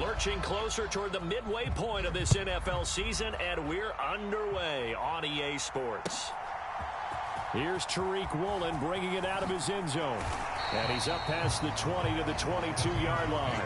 Lurching closer toward the midway point of this NFL season, and we're underway on EA Sports. Here's Tariq Woolen bringing it out of his end zone. And he's up past the 20 to the 22-yard line.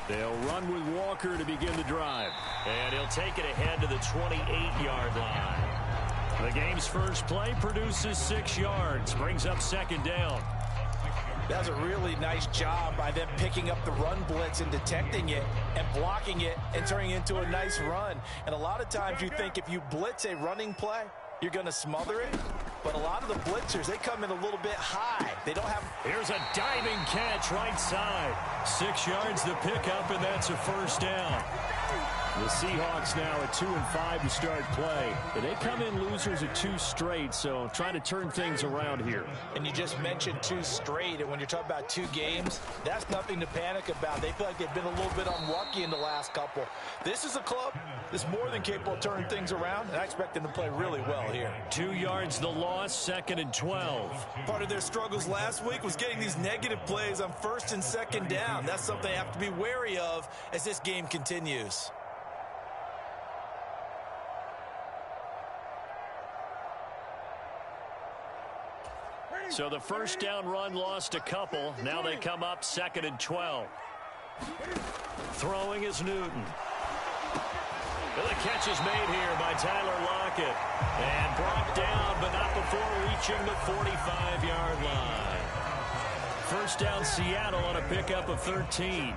They'll run with Walker to begin the drive. And he'll take it ahead to the 28-yard line. The game's first play produces 6 yards. Brings up second down. That was a really nice job by them picking up the run blitz and detecting it and blocking it and turning it into a nice run. And a lot of times you think if you blitz a running play, you're going to smother it. But a lot of the blitzers, they come in a little bit high. They don't have... Here's a diving catch right side. 6 yards to pick up, and that's a first down. The Seahawks now at 2-5 to start play. But they come in losers of 2 straight, so trying to turn things around here. And you just mentioned 2 straight, and when you're talking about 2 games, that's nothing to panic about. They feel like they've been a little bit unlucky in the last couple. This is a club that's more than capable of turning things around, and I expect them to play really well here. 2 yards the loss, 2nd and 12. Part of their struggles last week was getting these negative plays on 1st and 2nd down. That's something they have to be wary of as this game continues. So the first down run lost a couple. Now they come up 2nd and 12. Throwing is Newton. The catch is made here by Tyler Lockett. And brought down, but not before reaching the 45-yard line. First down Seattle on a pickup of 13.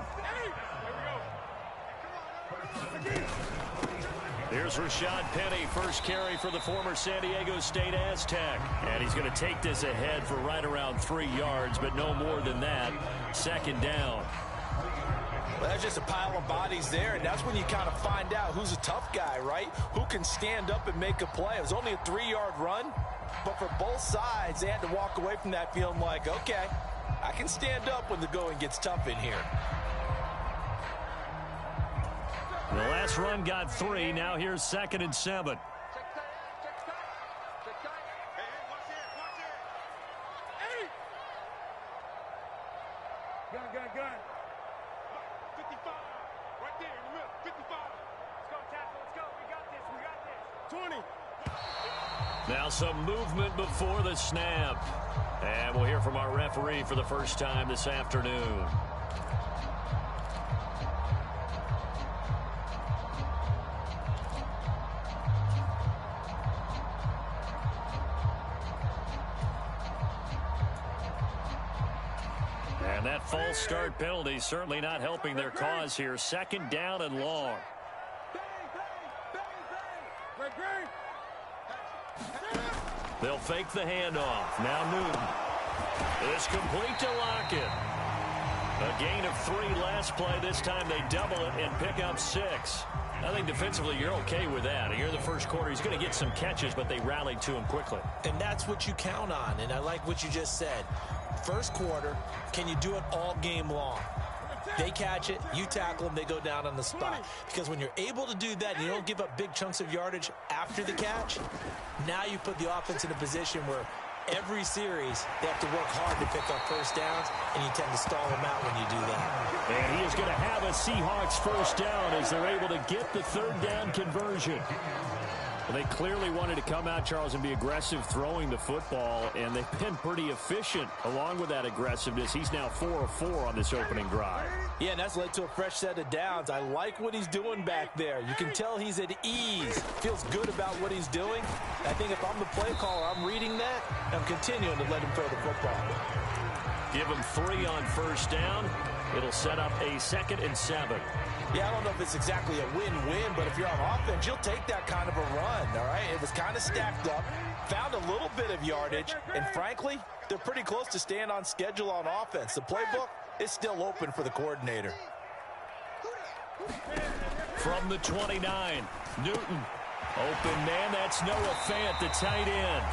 Here's Rashad Penny, first carry for the former San Diego State Aztec. And he's going to take this ahead for right around 3 yards, but no more than that. 2nd down. Well, that's just a pile of bodies there, and that's when you kind of find out who's a tough guy, right? Who can stand up and make a play. It was only a 3-yard run, but for both sides, they had to walk away from that feeling like, okay, I can stand up when the going gets tough in here. The last run got 3. Now here's 2nd and 7. Gun. 55. Right there in the middle. 55. Let's go, tackle. Let's go. We got this. 20. Now some movement before the snap. And we'll hear from our referee for the first time this afternoon. And that false start penalty certainly not helping their cause here. 2nd down and long. They'll fake the handoff. Now Newton. It's complete to Lockett. A gain of 3 last play. This time they double it and pick up 6. I think defensively you're okay with that. Here in the first quarter, he's going to get some catches, but they rallied to him quickly. And that's what you count on, and I like what you just said. First quarter, can you do it all game long? They catch it, you tackle them, they go down on the spot. Because when you're able to do that and you don't give up big chunks of yardage after the catch, now you put the offense in a position where every series they have to work hard to pick up first downs, and you tend to stall them out when you do that. And he is going to have a Seahawks first down as they're able to get the 3rd down conversion. Well, they clearly wanted to come out, Charles, and be aggressive throwing the football, and they've been pretty efficient along with that aggressiveness. He's now 4 of 4 on this opening drive. Yeah, and that's led to a fresh set of downs. I like what he's doing back there. You can tell he's at ease, feels good about what he's doing. I think if I'm the play caller, I'm reading that, and I'm continuing to let him throw the football. Give him 3 on first down. It'll set up a 2nd and 7. Yeah, I don't know if it's exactly a win-win, but if you're on offense, you'll take that kind of a run, all right? It was kind of stacked up, found a little bit of yardage, and frankly, they're pretty close to staying on schedule on offense. The playbook is still open for the coordinator. From the 29, Newton. Open man, that's Noah Fant, the tight end.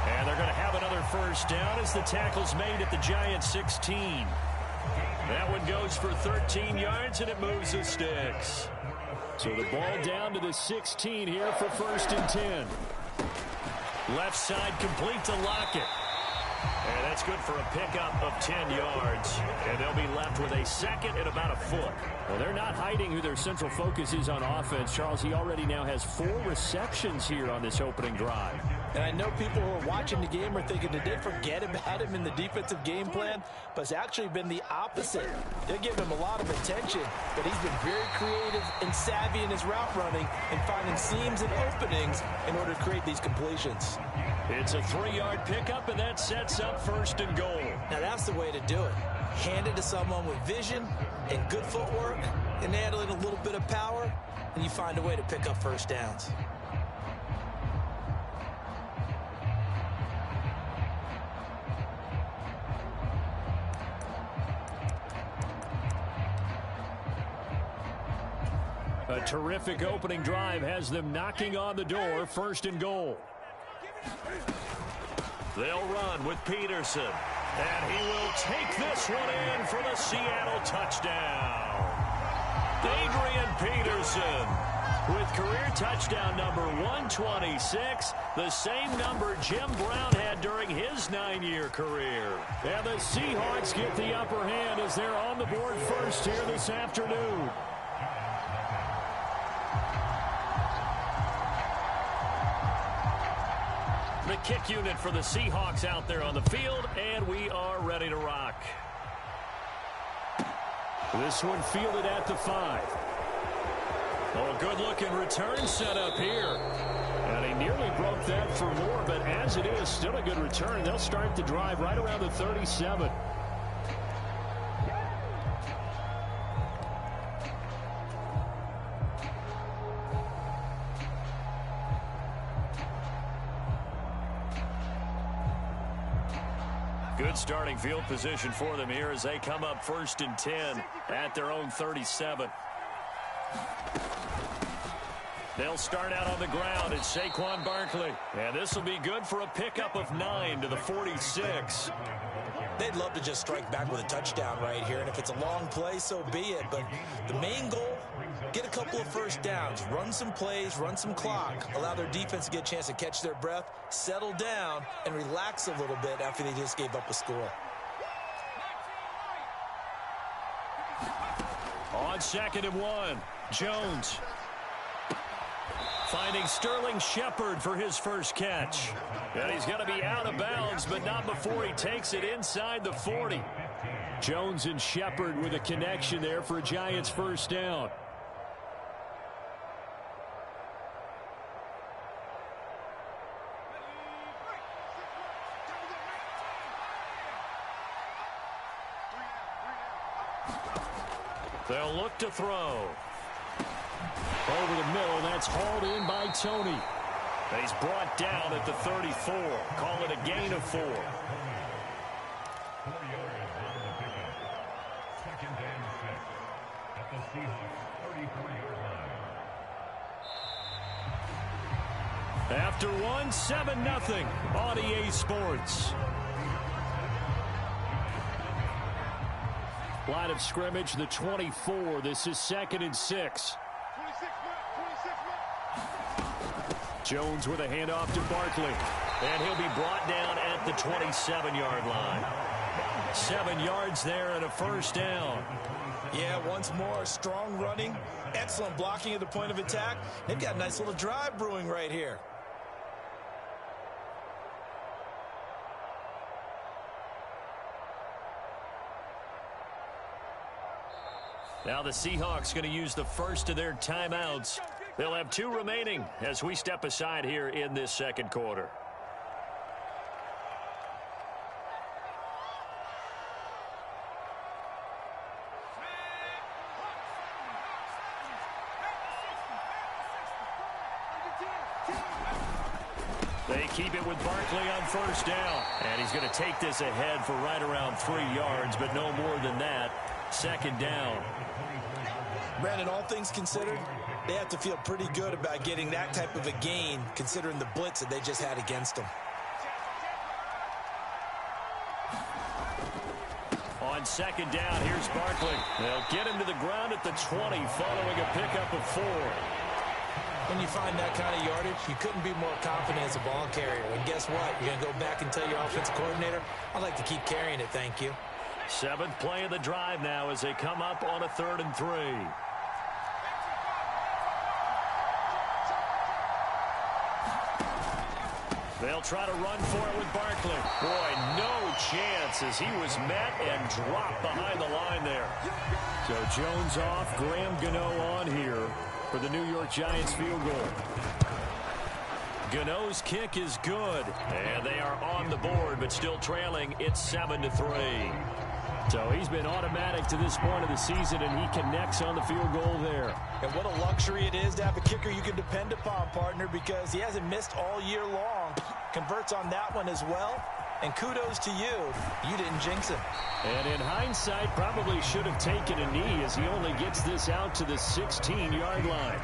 And they're going to have another first down as the tackle's made at the Giants' 16. That one goes for 13 yards, and it moves the sticks. So the ball down to the 16 here for 1st and 10. Left side complete to Lockett. And that's good for a pickup of 10 yards. And they'll be left with a second and about a foot. Well, they're not hiding who their central focus is on offense. Charles, he already now has 4 receptions here on this opening drive. And I know people who are watching the game are thinking, did they forget about him in the defensive game plan? But it's actually been the opposite. They're giving him a lot of attention, but he's been very creative and savvy in his route running and finding seams and openings in order to create these completions. It's a 3-yard pickup, and that sets up 1st and goal. Now that's the way to do it. Hand it to someone with vision and good footwork and handling a little bit of power, and you find a way to pick up first downs. A terrific opening drive has them knocking on the door. 1st and goal. They'll run with Peterson. And he will take this one in for the Seattle touchdown. Adrian Peterson with career touchdown number 126, the same number Jim Brown had during his 9-year career. And the Seahawks get the upper hand as they're on the board first here this afternoon. The kick unit for the Seahawks out there on the field, and we are ready to rock. This one fielded at the 5. Oh, good-looking return set up here. And he nearly broke that for more, but as it is, still a good return. They'll start the drive right around the 37. Good starting field position for them here as they come up 1st and 10 at their own 37. They'll start out on the ground. It's Saquon Barkley. And this will be good for a pickup of 9 to the 46. They'd love to just strike back with a touchdown right here. And if it's a long play, so be it. But the main goal, get a couple of first downs, run some plays, run some clock, allow their defense to get a chance to catch their breath, settle down, and relax a little bit after they just gave up a score. On 2nd and 1, Jones. Finding Sterling Shepard for his first catch. And he's going to be out of bounds, but not before he takes it inside the 40. Jones and Shepard with a connection there for a Giants first down. They'll look to throw. Over the middle, that's hauled in by Tony. And he's brought down at the 34. Call it a gain of 4. After one, 7-0 on EA Sports. Line of scrimmage, the 24. This is 2nd and 6. Jones with a handoff to Barkley. And he'll be brought down at the 27-yard line. 7 yards there and a first down. Yeah, once more, strong running, excellent blocking at the point of attack. They've got a nice little drive brewing right here. Now the Seahawks going to use the first of their timeouts. They'll have 2 remaining as we step aside here in this second quarter. They keep it with Barkley on first down. And he's going to take this ahead for right around 3 yards, but no more than that. 2nd down. Brandon, all things considered, They have to feel pretty good about getting that type of a gain, considering the blitz that they just had against them. On second down, here's Barkley. They'll get him to the ground at the 20, following a pickup of 4. When you find that kind of yardage, you couldn't be more confident as a ball carrier. And guess what? You're going to go back and tell your offensive coordinator, I'd like to keep carrying it, thank you. 7th play of the drive now as they come up on a 3rd and 3. They'll try to run for it with Barkley. Boy, no chance as he was met and dropped behind the line there. So Jones off, Graham Gano on here for the New York Giants field goal. Gano's kick is good, and they are on the board, but still trailing. It's 7-3. So he's been automatic to this point of the season, and he connects on the field goal there. And what a luxury it is to have a kicker you can depend upon, partner, because he hasn't missed all year long. Converts on that one as well. And kudos to you. You didn't jinx him. And in hindsight, probably should have taken a knee as he only gets this out to the 16-yard line.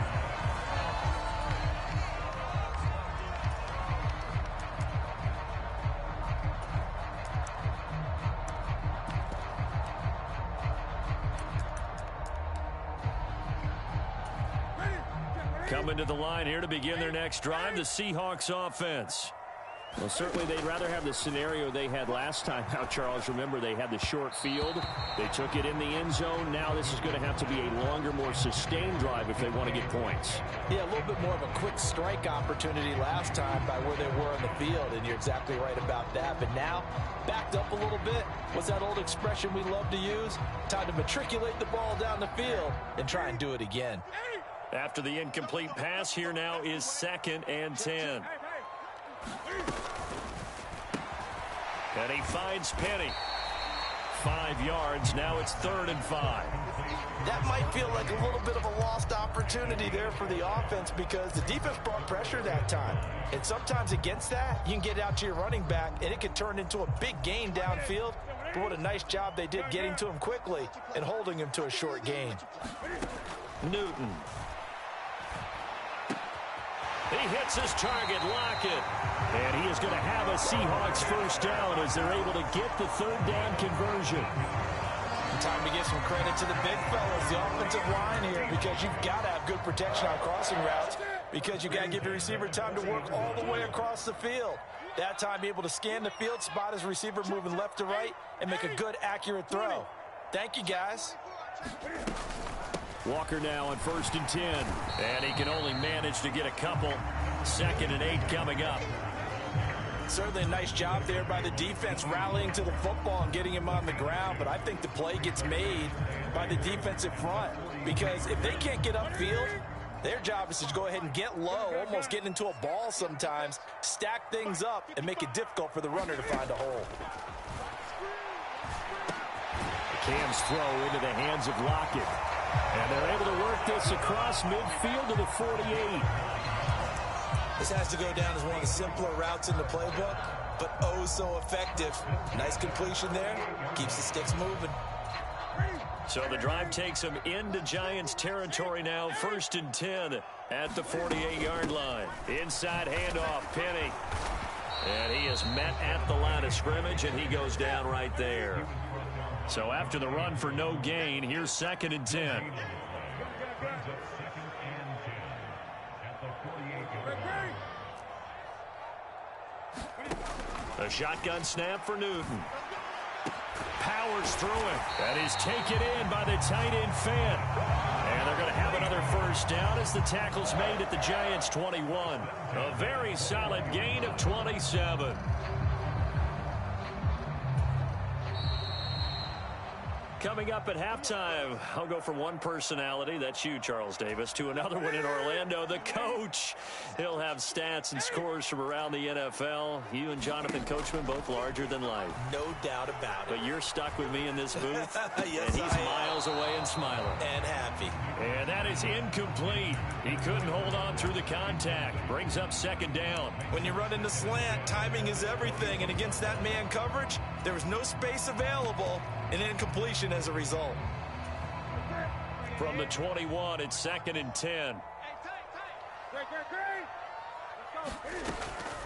Coming to the line here to begin their next drive, the Seahawks offense. Well, certainly they'd rather have the scenario they had last time. Now, Charles, remember, they had the short field. They took it in the end zone. Now this is going to have to be a longer, more sustained drive if they want to get points. Yeah, a little bit more of a quick strike opportunity last time by where they were on the field, and you're exactly right about that. But now, backed up a little bit. What's that old expression we love to use? Time to matriculate the ball down the field and try and do it again. After the incomplete pass, here now is 2nd and 10. And he finds Penny. 5 yards. Now it's 3rd and 5. That might feel like a little bit of a lost opportunity there for the offense because the defense brought pressure that time. And sometimes against that, you can get out to your running back, and it could turn into a big gain downfield. But what a nice job they did getting to him quickly and holding him to a short gain. Newton. He hits his target, Lockett. And he is going to have a Seahawks first down as they're able to get the 3rd down conversion. Time to give some credit to the big fellas, the offensive line here, because you've got to have good protection on crossing routes because you've got to give your receiver time to work all the way across the field. That time, be able to scan the field, spot his receiver moving left to right, and make a good, accurate throw. Thank you, guys. Walker now on 1st and 10. And he can only manage to get a couple. 2nd and 8 coming up. Certainly a nice job there by the defense rallying to the football and getting him on the ground. But I think the play gets made by the defensive front. Because if they can't get upfield, their job is to go ahead and get low, almost get into a ball sometimes, stack things up, and make it difficult for the runner to find a hole. Cam's throw into the hands of Lockett. And they're able to work this across midfield to the 48. This has to go down as one of the simpler routes in the playbook, but oh so effective. Nice completion there. Keeps the sticks moving. So the drive takes them into Giants territory now. 1st and 10 at the 48-yard line. Inside handoff, Penny. And he is met at the line of scrimmage, and he goes down right there. So after the run for no gain, here's 2nd and 10. A shotgun snap for Newton. Powers through it. That is taken in by the tight end Fant. And they're going to have another first down as the tackle's made at the Giants' 21. A very solid gain of 27. Coming up at halftime, I'll go from one personality, that's you, Charles Davis, to another one in Orlando, the coach. He'll have stats and scores from around the NFL. You and Jonathan Coachman, both larger than life. No doubt about it. But you're stuck with me in this booth, yes, and he's miles away and smiling. And happy. And that is incomplete. He couldn't hold on through the contact. Brings up 2nd down. When you run in the slant, timing is everything. And against that man coverage, there was no space available. An incompletion as a result. From the 21, it's 2nd and 10.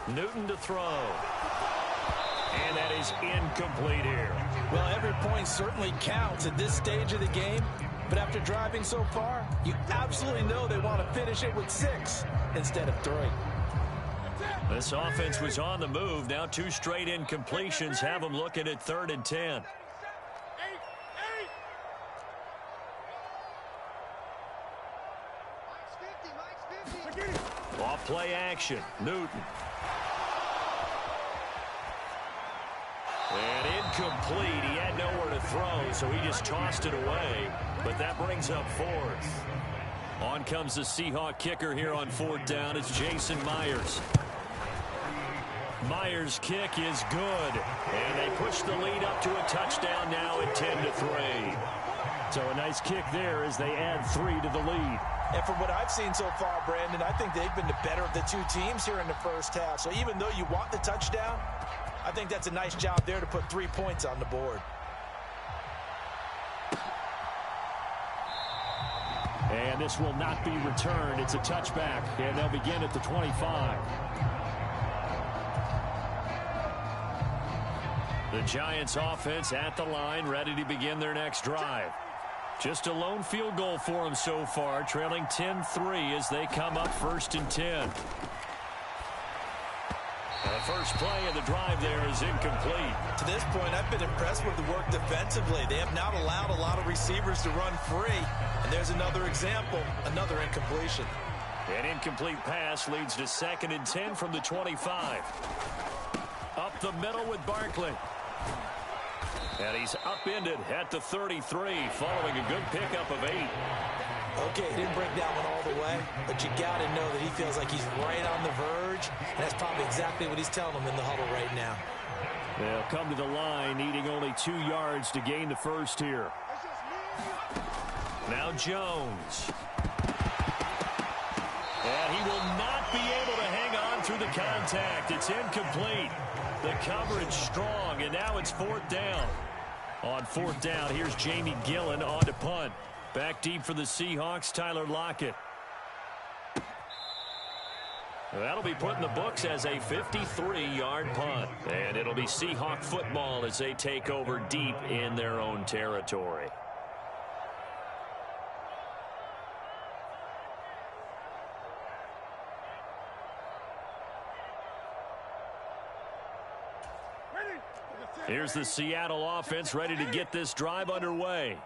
Newton to throw. And that is incomplete here. Well, every point certainly counts at this stage of the game. But after driving so far, you absolutely know they want to finish it with 6 instead of 3. This offense was on the move. Now 2 straight incompletions have them looking at 3rd and 10. Off play action. Newton. And incomplete. He had nowhere to throw, so he just tossed it away. But that brings up 4th. On comes the Seahawk kicker here on 4th down. It's Jason Myers. Myers' kick is good. And they push the lead up to a touchdown now at 10-3. So a nice kick there as they add 3 to the lead. And from what I've seen so far, Brandon, I think they've been the better of the 2 teams here in the first half. So even though you want the touchdown, I think that's a nice job there to put 3 points on the board. And this will not be returned. It's a touchback, and they'll begin at the 25. The Giants offense at the line, ready to begin their next drive. Just a lone field goal for them so far, trailing 10-3 as they come up 1st and 10. The first play of the drive there is incomplete. To this point, I've been impressed with the work defensively. They have not allowed a lot of receivers to run free. And there's another example, another incompletion. An incomplete pass leads to 2nd and 10 from the 25. Up the middle with Barkley. And he's upended at the 33 following a good pickup of 8. Okay, he didn't break that one all the way, but you got to know that he feels like he's right on the verge, and that's probably exactly what he's telling them in the huddle right now. They'll come to the line, needing only 2 yards to gain the first here. Now Jones. And he will not be able to hang on through the contact. It's incomplete. The coverage strong, and now it's 4th down. On 4th down, here's Jamie Gillen on to punt. Back deep for the Seahawks, Tyler Lockett. That'll be put in the books as a 53-yard punt. And it'll be Seahawk football as they take over deep in their own territory. Here's the Seattle offense ready to get this drive underway.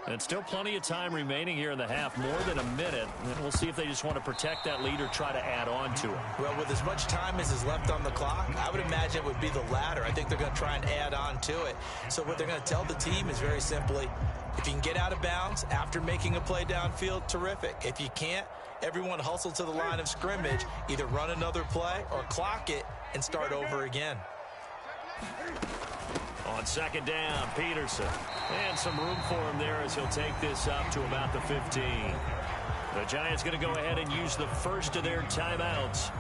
And still plenty of time remaining here in the half, more than a minute. And we'll see if they just want to protect that lead or try to add on to it. Well, with as much time as is left on the clock, I would imagine it would be the latter. I think they're going to try and add on to it. So what they're going to tell the team is very simply, if you can get out of bounds after making a play downfield, terrific. If you can't, everyone hustle to the line of scrimmage, either run another play or clock it and start over again. On 2nd down, Peterson. And some room for him there as he'll take this up to about the 15. The Giants going to go ahead and use the first of their timeouts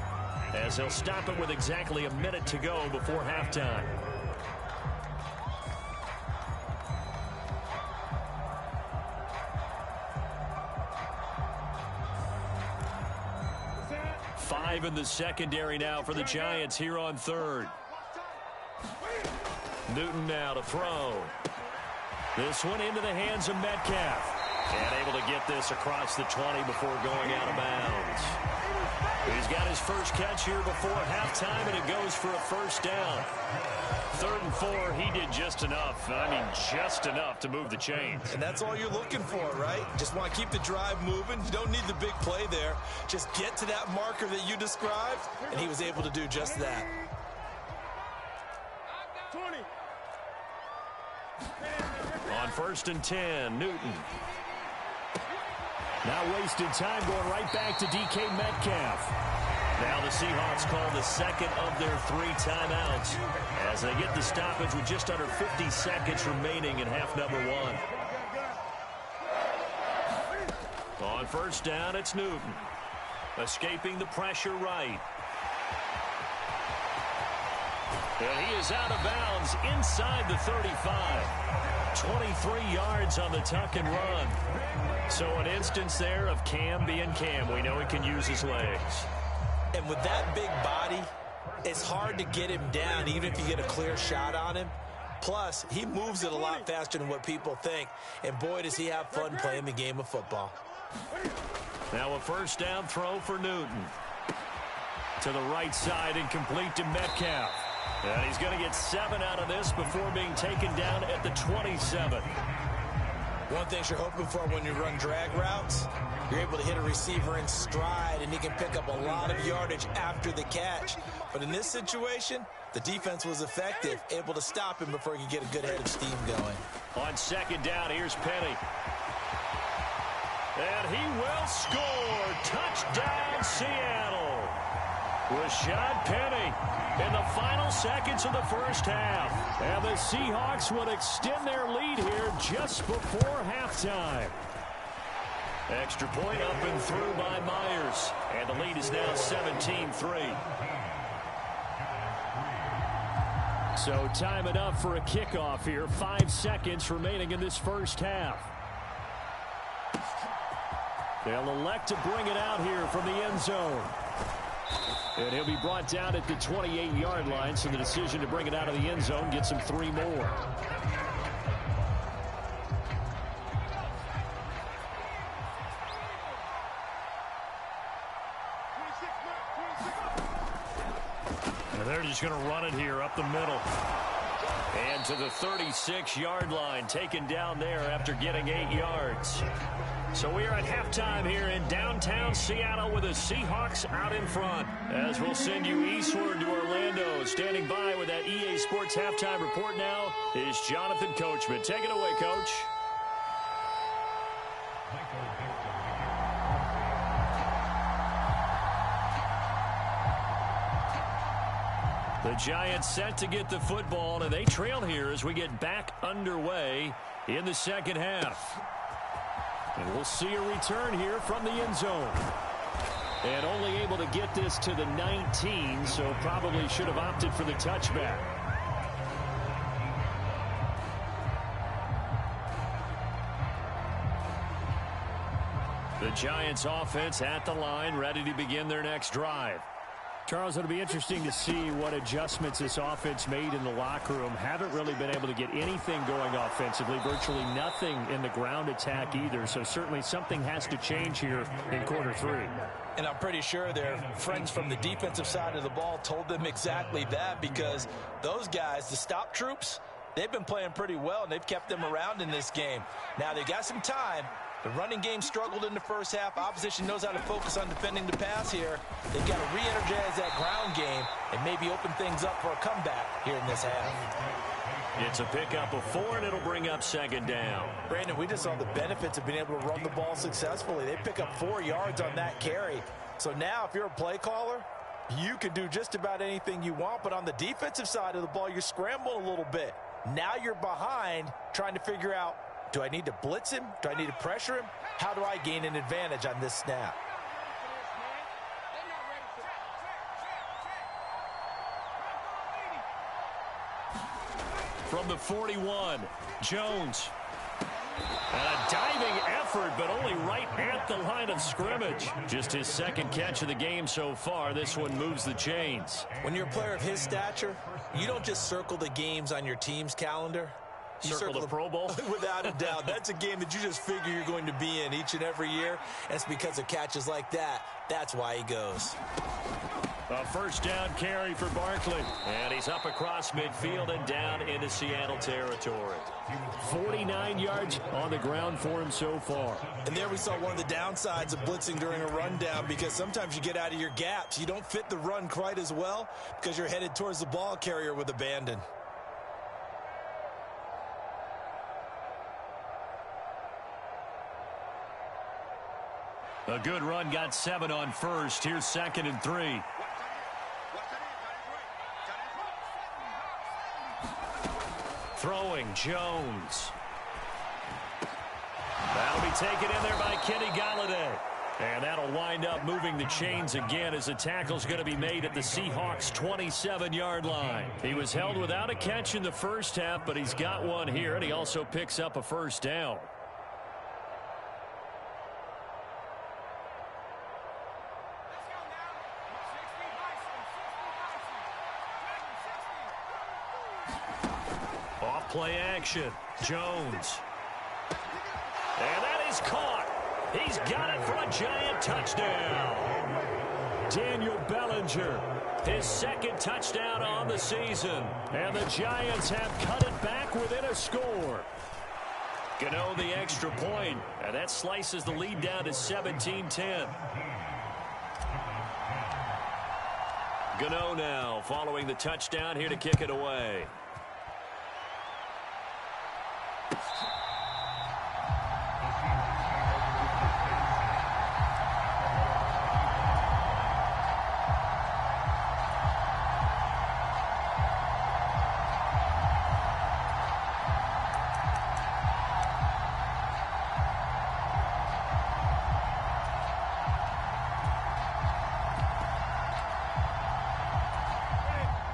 as they'll stop it with exactly a minute to go before halftime. Five in the secondary now for the Giants here on 3rd. Newton now to throw. This one into the hands of Metcalf. And able to get this across the 20 before going out of bounds. He's got his first catch here before halftime, and it goes for a 1st down. 3rd and 4, he did just enough. I mean, just enough to move the chains. And that's all you're looking for, right? Just want to keep the drive moving. You don't need the big play there. Just get to that marker that you described, and he was able to do just that. 20. On 1st and 10, Newton. Now wasted time going right back to DK Metcalf. Now the Seahawks call the 2nd of their 3 timeouts as they get the stoppage with just under 50 seconds remaining in half number 1. On 1st down, it's Newton. Escaping the pressure right. And he is out of bounds inside the 35. 23 yards on the tuck and run. So an instance there of Cam being Cam. We know he can use his legs. And with that big body, it's hard to get him down even if you get a clear shot on him. Plus, he moves it a lot faster than what people think. And boy, does he have fun playing the game of football. Now a first down throw for Newton. To the right side and complete to Metcalf. And he's going to get 7 out of this before being taken down at the 27. One thing you're hoping for when you run drag routes, you're able to hit a receiver in stride, and he can pick up a lot of yardage after the catch. But in this situation, the defense was effective, able to stop him before he could get a good head of steam going. On second down, here's Penny. And he will score. Touchdown, Seattle. Rashad Penny in the final seconds of the first half. And the Seahawks would extend their lead here just before halftime. Extra point up and through by Myers. And the lead is now 17-3. So time enough for a kickoff here. 5 seconds remaining in this first half. They'll elect to bring it out here from the end zone. And he'll be brought down at the 28-yard line, so the decision to bring it out of the end zone gets him 3 more. And they're just going to run it here up the middle. And to the 36-yard line, taken down there after getting 8 yards. So we are at halftime here in downtown Seattle with the Seahawks out in front. As we'll send you eastward to Orlando. Standing by with that EA Sports halftime report now is Jonathan Coachman. Take it away, Coach. The Giants set to get the football, and they trail here as we get back underway in the second half. And we'll see a return here from the end zone. And only able to get this to the 19, so probably should have opted for the touchback. The Giants offense at the line, ready to begin their next drive. Charles, it'll be interesting to see what adjustments this offense made in the locker room. Haven't really been able to get anything going offensively, virtually nothing in the ground attack either. So certainly something has to change here in quarter 3. And I'm pretty sure their friends from the defensive side of the ball told them exactly that, because those guys, the stop troops, they've been playing pretty well, and they've kept them around in this game. Now, they got some time. The running game struggled in the first half. Opposition knows how to focus on defending the pass here. They've got to re-energize that ground game and maybe open things up for a comeback here in this half. It's a pickup of 4, and it'll bring up second down. Brandon, we just saw the benefits of being able to run the ball successfully. They pick up 4 yards on that carry. So now if you're a play caller, you can do just about anything you want. But on the defensive side of the ball, you're scrambling a little bit. Now you're behind trying to figure out, do I need to blitz him? Do I need to pressure him? How do I gain an advantage on this snap? From the 41, Jones. And a diving effort, but only right at the line of scrimmage. Just his second catch of the game so far. This one moves the chains. When you're a player of his stature, you don't just circle the games on your team's calendar. You circle the Pro Bowl? Without a doubt. That's a game that you just figure you're going to be in each and every year. And it's because of catches like that. That's why he goes. A first down carry for Barkley. And he's up across midfield and down into Seattle territory. 49 yards on the ground for him so far. And there we saw one of the downsides of blitzing during a rundown, because sometimes you get out of your gaps. You don't fit the run quite as well because you're headed towards the ball carrier with abandon. A good run, got 7 on first. Here's 2nd and 3. Throwing, Jones. That'll be taken in there by Kenny Galladay. And that'll wind up moving the chains again as the tackle's going to be made at the Seahawks' 27-yard line. He was held without a catch in the first half, but he's got one here, and he also picks up a first down. Play action. Jones. And that is caught. He's got it for a Giant touchdown. Daniel Bellinger, his second touchdown on the season. And the Giants have cut it back within a score. Gano the extra point, and that slices the lead down to 17-10. Gano now following the touchdown here to kick it away.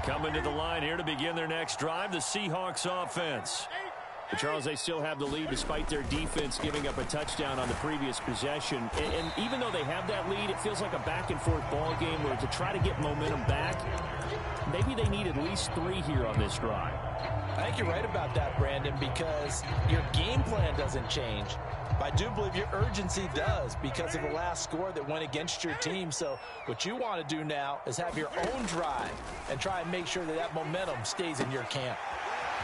Coming to the line here to begin their next drive, the Seahawks offense. But Charles, they still have the lead despite their defense giving up a touchdown on the previous possession. And even though they have that lead, it feels like a back-and-forth ball game where to try to get momentum back, maybe they need at least 3 here on this drive. I think you're right about that, Brandon, because your game plan doesn't change. But I do believe your urgency does because of the last score that went against your team. So what you want to do now is have your own drive and try and make sure that that momentum stays in your camp.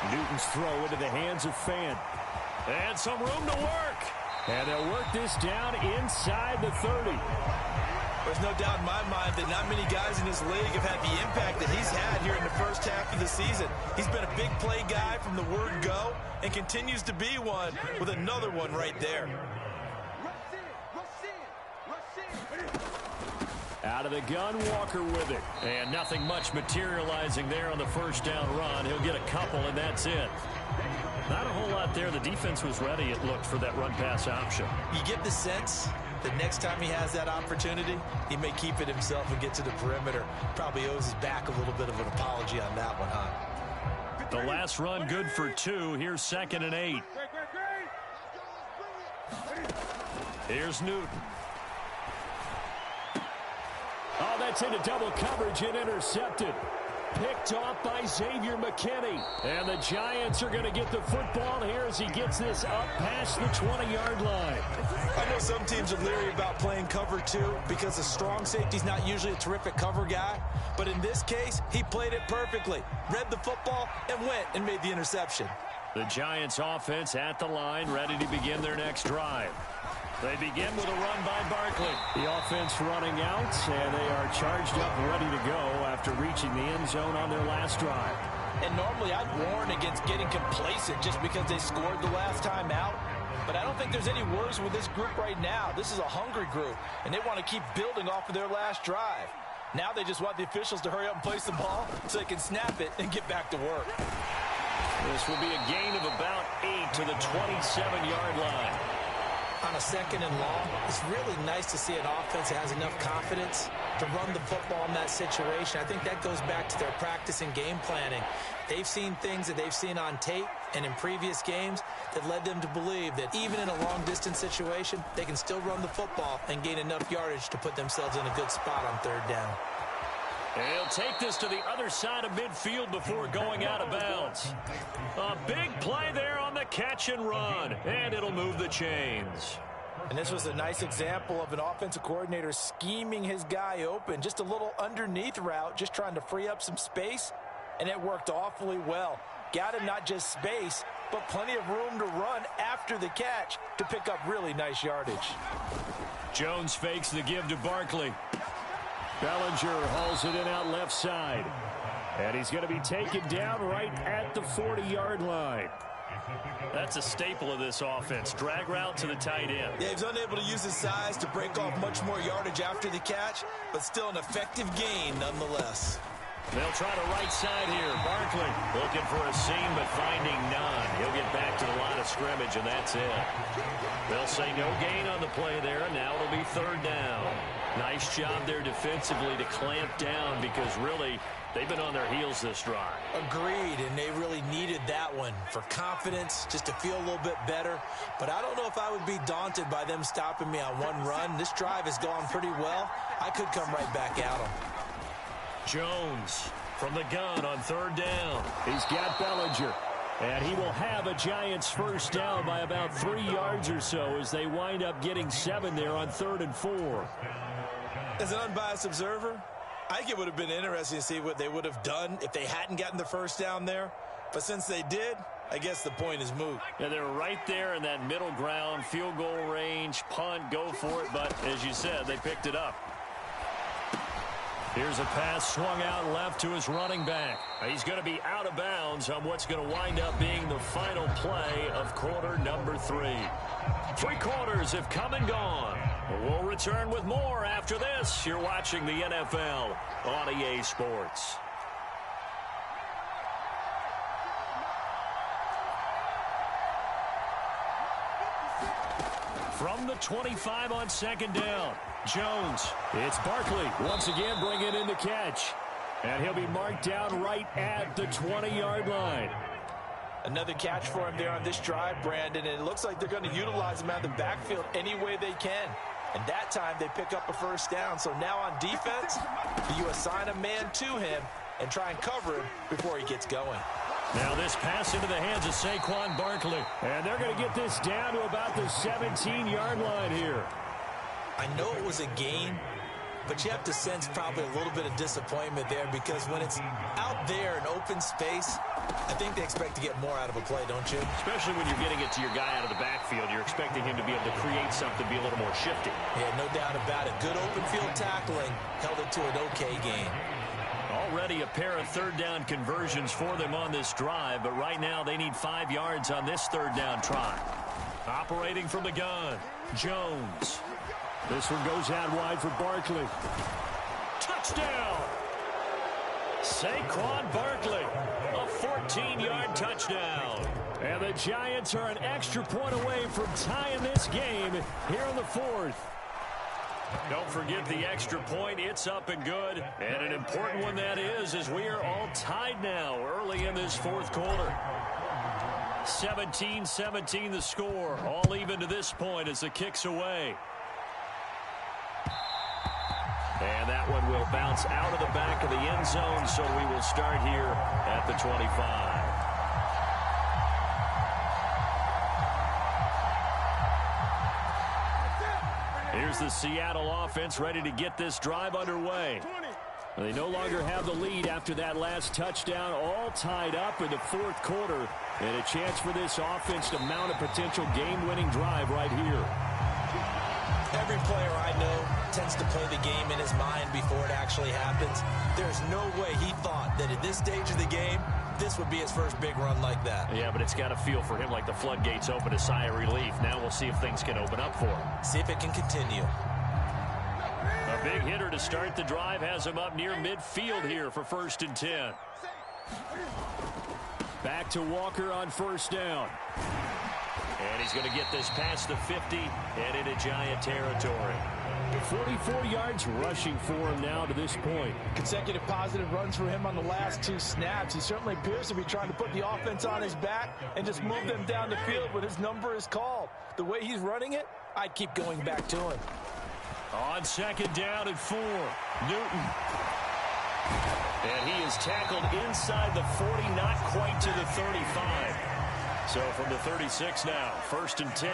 Newton's throw into the hands of Fant. And some room to work. And they'll work this down inside the 30. There's no doubt in my mind that not many guys in this league have had the impact that he's had here in the first half of the season. He's been a big play guy from the word go and continues to be one with another one right there. Out of the gun, Walker with it. And nothing much materializing there on the first down run. He'll get a couple, and that's it. Not a whole lot there. The defense was ready, it looked, for that run-pass option. You get the sense that next time he has that opportunity, he may keep it himself and get to the perimeter. Probably owes his back a little bit of an apology on that one, huh? The last run good for 2. Here's 2nd and 8. Here's Newton. Oh, that's into double coverage and intercepted. Picked off by Xavier McKinney. And the Giants are going to get the football here as he gets this up past the 20-yard line. I know some teams are leery about playing cover 2 because a strong safety's not usually a terrific cover guy. But in this case, he played it perfectly. Read the football and went and made the interception. The Giants offense at the line, ready to begin their next drive. They begin with a run by Barkley. The offense running out, and they are charged up ready to go after reaching the end zone on their last drive. And normally I'd warn against getting complacent just because they scored the last time out. But I don't think there's any worries with this group right now. This is a hungry group, and they want to keep building off of their last drive. Now they just want the officials to hurry up and place the ball so they can snap it and get back to work. This will be a gain of about 8 to the 27-yard line. On a 2nd and long, it's really nice to see an offense that has enough confidence to run the football in that situation. I think that goes back to their practice and game planning. They've seen things that they've seen on tape and in previous games that led them to believe that even in a long-distance situation, they can still run the football and gain enough yardage to put themselves in a good spot on 3rd down. And he'll take this to the other side of midfield before going out of bounds. A big play there on the catch and run, and it'll move the chains. And this was a nice example of an offensive coordinator scheming his guy open. Just a little underneath route, just trying to free up some space, and it worked awfully well. Got him not just space, but plenty of room to run after the catch to pick up really nice yardage. Jones fakes the give to Barkley. Bellinger hauls it in out left side. And he's going to be taken down right at the 40-yard line. That's a staple of this offense. Drag route to the tight end. Yeah, he's unable to use his size to break off much more yardage after the catch, but still an effective gain nonetheless. They'll try the right side here. Barkley looking for a seam, but finding none. He'll get back to the line of scrimmage, and that's it. They'll say no gain on the play there, and now it'll be 3rd down. Nice job there defensively to clamp down because really they've been on their heels this drive. Agreed, and they really needed that one for confidence, just to feel a little bit better. But I don't know if I would be daunted by them stopping me on one run. This drive has gone pretty well. I could come right back at them. Jones from the gun on 3rd down. He's got Bellinger. And he will have a Giants first down by about 3 yards or so as they wind up getting 7 there on 3rd and 4. As an unbiased observer, I think it would have been interesting to see what they would have done if they hadn't gotten the first down there. But since they did, I guess the point is moot. Yeah, they're right there in that middle ground, field goal range, punt, go for it. But as you said, they picked it up. Here's a pass swung out left to his running back. He's going to be out of bounds on what's going to wind up being the final play of quarter number 3. 3 quarters have come and gone. We'll return with more after this. You're watching the NFL on EA Sports. From the 25 on 2nd down, Jones. It's Barkley once again bringing in the catch. And he'll be marked down right at the 20-yard line. Another catch for him there on this drive, Brandon, and it looks like they're going to utilize him out of the backfield any way they can. And that time they pick up a first down. So now on defense, you assign a man to him and try and cover him before he gets going. Now this pass into the hands of Saquon Barkley. And they're going to get this down to about the 17-yard line here. I know it was a gain, but you have to sense probably a little bit of disappointment there because when it's out there in open space, I think they expect to get more out of a play, don't you? Especially when you're getting it to your guy out of the backfield. You're expecting him to be able to create something, be a little more shifty. Yeah, no doubt about it. Good open field tackling held it to an okay gain. Already a pair of 3rd down conversions for them on this drive, but right now they need 5 yards on this 3rd down try. Operating from the gun, Jones. This one goes out wide for Barkley. Touchdown! Saquon Barkley, a 14-yard touchdown. And the Giants are an extra point away from tying this game here in the 4th. Don't forget the extra point. It's up and good. And an important one that is, as we are all tied now early in this 4th quarter. 17-17 the score. All even to this point as the kick's away. And that one will bounce out of the back of the end zone, so we will start here at the 25. Here's the Seattle offense ready to get this drive underway. They no longer have the lead after that last touchdown, all tied up in the 4th quarter. And a chance for this offense to mount a potential game-winning drive right here. Every player I know tends to play the game in his mind before it actually happens. There's no way he thought that at this stage of the game, this would be his first big run like that. Yeah, but it's got to feel for him like the floodgates open, a sigh of relief. Now we'll see if things can open up for him. See if it can continue. A big hitter to start the drive has him up near midfield here for 1st and 10. Back to Walker on 1st down. And he's going to get this past the 50 and into Giant territory. 44 yards rushing for him now to this point. Consecutive positive runs for him on the last 2 snaps. He certainly appears to be trying to put the offense on his back and just move them down the field when his number is called. The way he's running it, I'd keep going back to him. On 2nd down and 4, Newton. And he is tackled inside the 40, not quite to the 35. So from the 36 now, 1st and 10.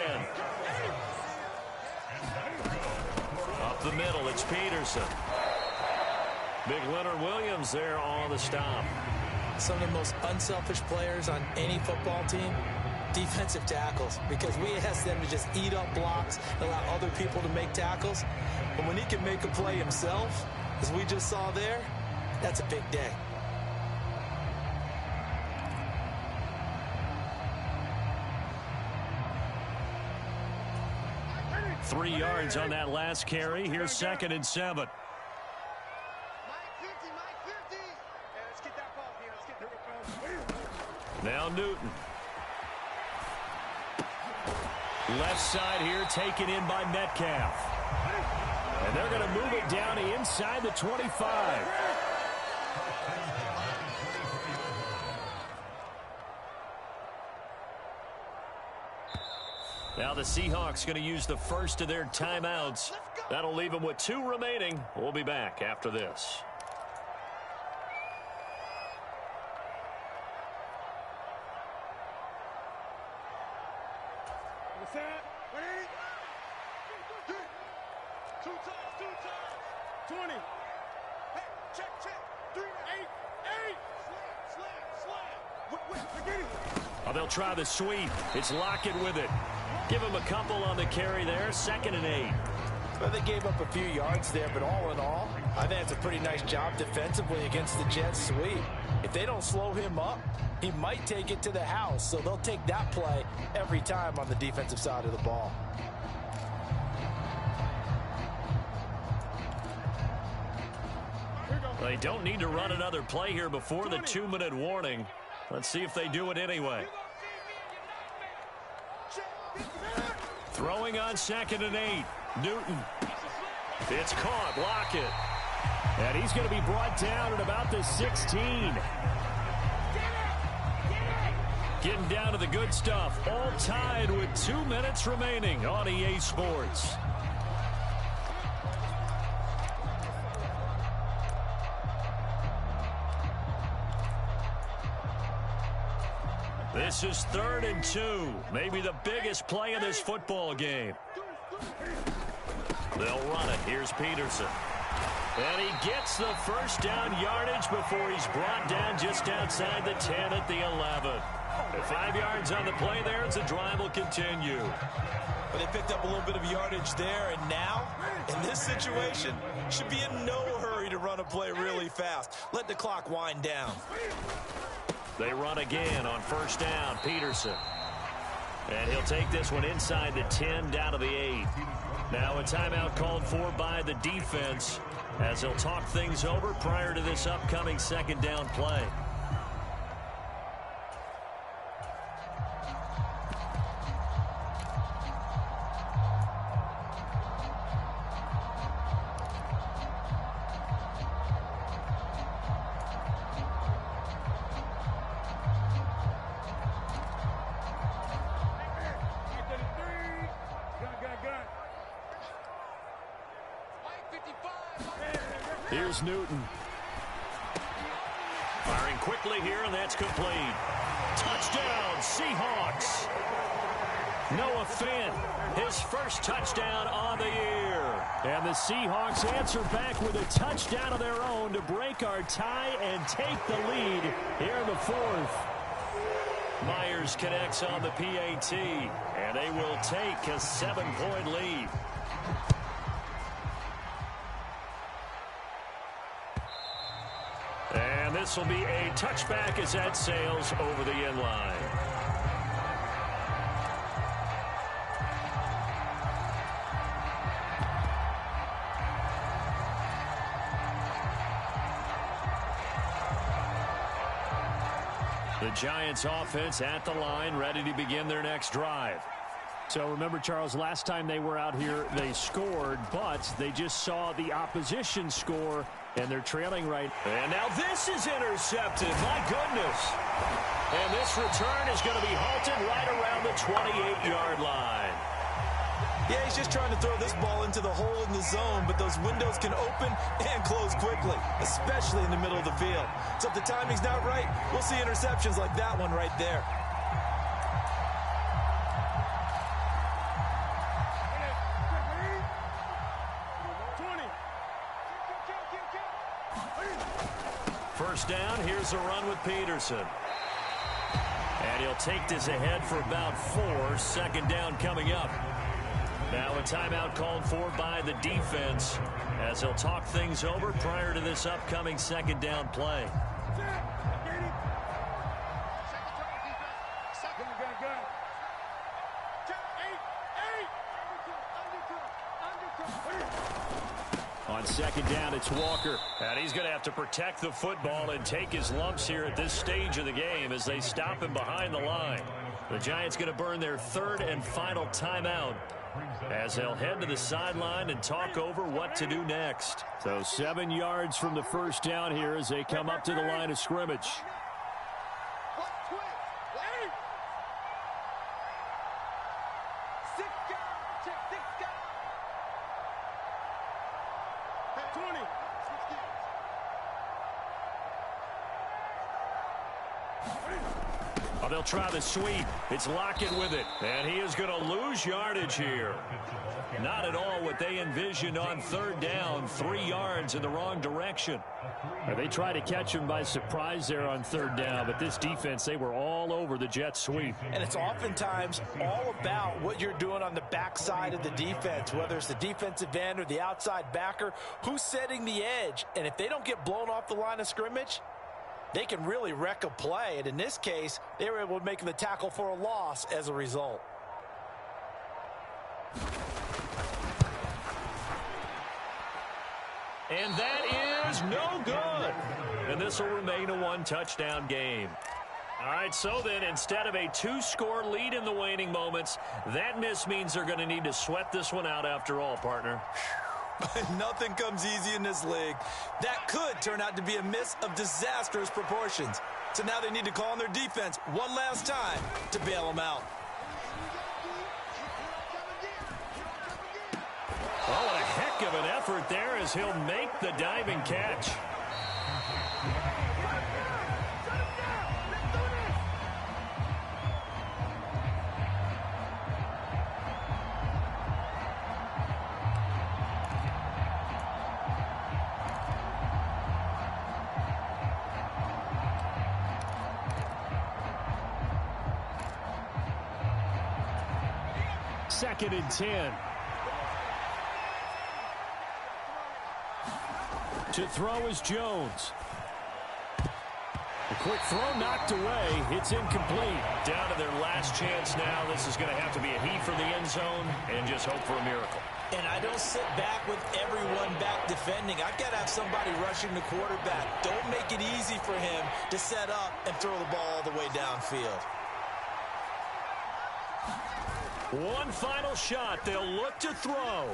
Up the middle, it's Peterson. Big Leonard Williams there on the stop. Some of the most unselfish players on any football team, defensive tackles, because we ask them to just eat up blocks, allow other people to make tackles. But when he can make a play himself, as we just saw there, that's a big day. Three yards on that last carry. Here's 2nd and 7. Now Newton. Left side here taken in by Metcalf. And they're going to move it down inside the 25. Now the Seahawks going to use the first of their timeouts. That'll leave them with 2 remaining. We'll be back after this. Two times. 20. Hey, check. 3, 8. Slam. Get it. Oh, they'll try the sweep. It's Lockett with it. Give him a couple on the carry there. 2nd and 8. Well, they gave up a few yards there, but all in all, I think it's a pretty nice job defensively against the Jets sweep. If they don't slow him up, he might take it to the house, so they'll take that play every time on the defensive side of the ball. They don't need to run another play here before the 2-minute warning. Let's see if they do it anyway. Throwing on 2nd and 8. Newton. It's caught. Lockett. And he's going to be brought down at about the 16. Getting down to the good stuff. All tied with 2 minutes remaining on EA Sports. This is 3rd and 2. Maybe the biggest play of this football game. They'll run it. Here's Peterson. And he gets the first down yardage before he's brought down just outside the 10 at the 11. 5 yards on the play there as the drive will continue. But they picked up a little bit of yardage there, and now, in this situation, should be in no hurry to run a play really fast. Let the clock wind down. They run again on 1st down. Peterson. And he'll take this one inside the 10 down to the 8. Now a timeout called for by the defense as he'll talk things over prior to this upcoming 2nd down play. Here's Newton. Firing quickly here, and that's complete. Touchdown, Seahawks. Noah Fant, his first touchdown on the year. And the Seahawks answer back with a touchdown of their own to break our tie and take the lead here in the 4th. Myers connects on the PAT, and they will take a 7-point lead. And this will be a touchback as that sails over the end line. The Giants offense at the line, ready to begin their next drive. So remember, Charles, last time they were out here, they scored, but they just saw the opposition score, and they're trailing right. And now this is intercepted. My goodness. And this return is going to be halted right around the 28-yard line. Yeah, he's just trying to throw this ball into the hole in the zone, but those windows can open and close quickly, especially in the middle of the field. So if the timing's not right, we'll see interceptions like that one right there. First down, here's a run with Peterson. And he'll take this ahead for about 4. 2nd down coming up. Now a timeout called for by the defense as he'll talk things over prior to this upcoming 2nd down play. On 2nd down, it's Walker. And he's going to have to protect the football and take his lumps here at this stage of the game as they stop him behind the line. The Giants going to burn their 3rd and final timeout as they'll head to the sideline and talk over what to do next. So 7 yards from the first down here as they come up to the line of scrimmage. Oh, they'll try the sweep. It's Lockett with it. And he is going to lose yardage here. Not at all what they envisioned on third down. 3 yards in the wrong direction. They tried to catch him by surprise there on third down, but this defense, they were all over the jet sweep. And it's oftentimes all about what you're doing on the backside of the defense, whether it's the defensive end or the outside backer, who's setting the edge. And if they don't get blown off the line of scrimmage, they can really wreck a play. And in this case, they were able to make the tackle for a loss as a result. And that is no good. And this will remain a 1-touchdown game. All right, so then instead of a 2-score lead in the waning moments, that miss means they're going to need to sweat this one out after all, partner. Nothing comes easy in this league. That could turn out to be a miss of disastrous proportions. So now they need to call on their defense one last time to bail them out. Oh, what a heck of an effort there as he'll make the diving catch. Second and 10. To throw is Jones. A quick throw knocked away. It's incomplete. Down to their last chance now. This is going to have to be a heave for the end zone and just hope for a miracle. And I don't sit back with everyone back defending. I've got to have somebody rushing the quarterback. Don't make it easy for him to set up and throw the ball all the way downfield. One final shot. They'll look to throw.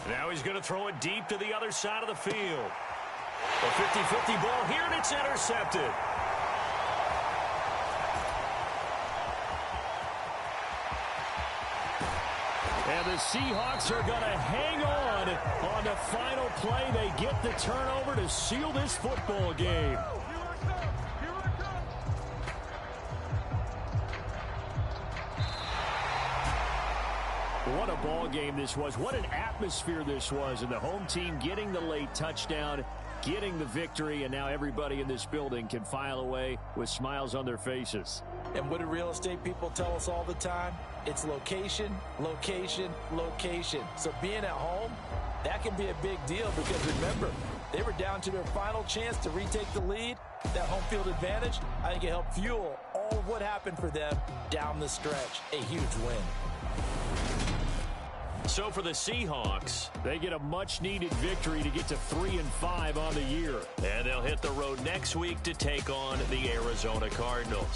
Now he's going to throw it deep to the other side of the field. A 50-50 ball here, and it's intercepted. And the Seahawks are going to hang on the final play. They get the turnover to seal this football game. What a ball game this was. What an atmosphere this was. And the home team getting the late touchdown, getting the victory, and now everybody in this building can file away with smiles on their faces. And what do real estate people tell us all the time? It's location, location, location. So being at home, that can be a big deal because remember, they were down to their final chance to retake the lead. That home field advantage, I think it helped fuel all of what happened for them down the stretch. A huge win. So for the Seahawks, they get a much-needed victory to get to 3-5 on the year. And they'll hit the road next week to take on the Arizona Cardinals.